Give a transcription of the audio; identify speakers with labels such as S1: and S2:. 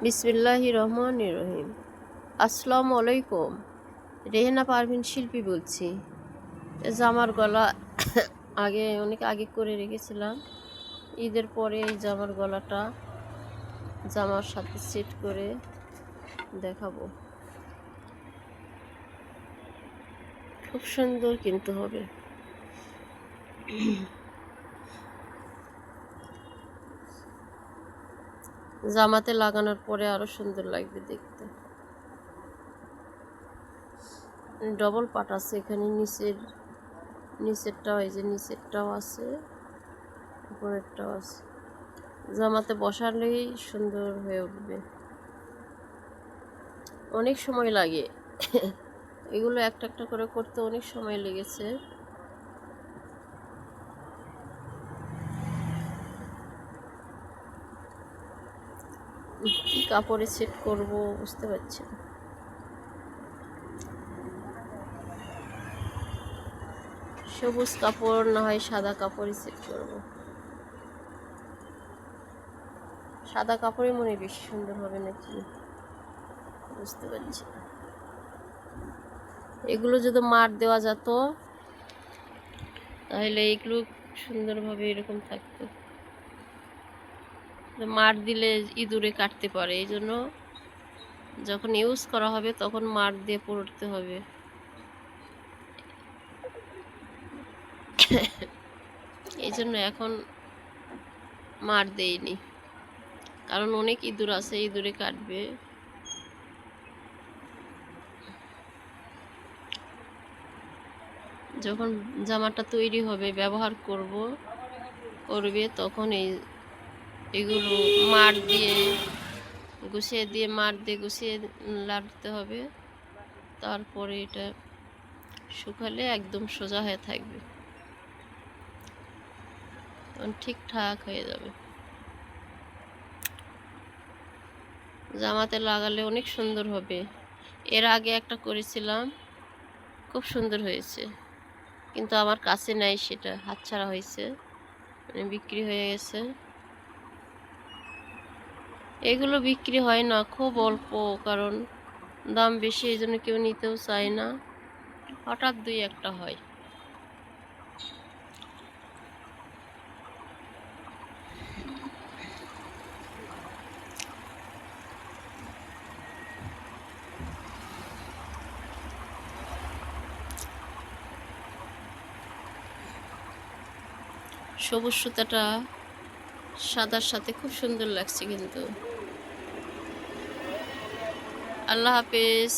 S1: বিসমিল্লাহির রহমানির রহিম। আসসালামু আলাইকুম। রেহেনা পারভিন শিল্পী বলছি। জামার গলা অনেক আগে করে রেখেছিলাম। ঈদের পরে এই জামার গলাটা জামার সাথে সেট করে দেখাবো। খুব সুন্দর কিন্তু হবে। জামাতে লাগানোর পরে আরো সুন্দর লাগবে দেখতে। ডবল পাট আছে এখানে, নিচেরটাও, এই যে নিচেরটাও আছে, উপরেরটাও আছে। জামাতে বসালেই সুন্দর হয়ে উঠবে। অনেক সময় লাগে এগুলো একটা একটা করে করতে অনেক সময় লেগেছে। কি কাপড়ে সেট করব বুঝতে পারছি না। সবুজ কাপড় না হয় সাদা কাপড়ই সেট করব। সাদা কাপড়ে মনে হয় বেশি সুন্দর হবে নাকি বুঝতে পারছি না। এগুলো যদি মার দেওয়া যেত তাহলে এগুলো সুন্দরভাবে এরকম থাকতো। মার দিলে ইঁদুরে কাটতে পারে, এই জন্য যখন ইউজ করা হবে তখন মার দিয়ে পড়তে হবে। এই জন্য এখন মার দেইনি, কারণ অনেক ইঁদুর আছে, ইঁদুরে কাটবে। যখন জামাটা তৈরি হবে, ব্যবহার করবে তখন এগুলো মার দিয়ে গুছিয়ে লাড়তে হবে। তারপরে এটা শুকালে একদম সোজা হয়ে থাকবে, তখন ঠিকঠাক হয়ে যাবে। জামাতে লাগালে অনেক সুন্দর হবে। এর আগে একটা করেছিলাম, খুব সুন্দর হয়েছে, কিন্তু আমার কাছে নাই, সেটা হাতছাড়া হয়েছে, মানে বিক্রি হয়ে গেছে। এগুলো বিক্রি হয় না, খুব অল্প, কারণ দাম বেশি, এই জন্য কেউ নিতেও চায় না। হঠাৎ দুই একটা হয়। সবুজ সুতাটা সাদার সাথে খুব সুন্দর লাগছে কিন্তু। আল্লাহ হাফেজ।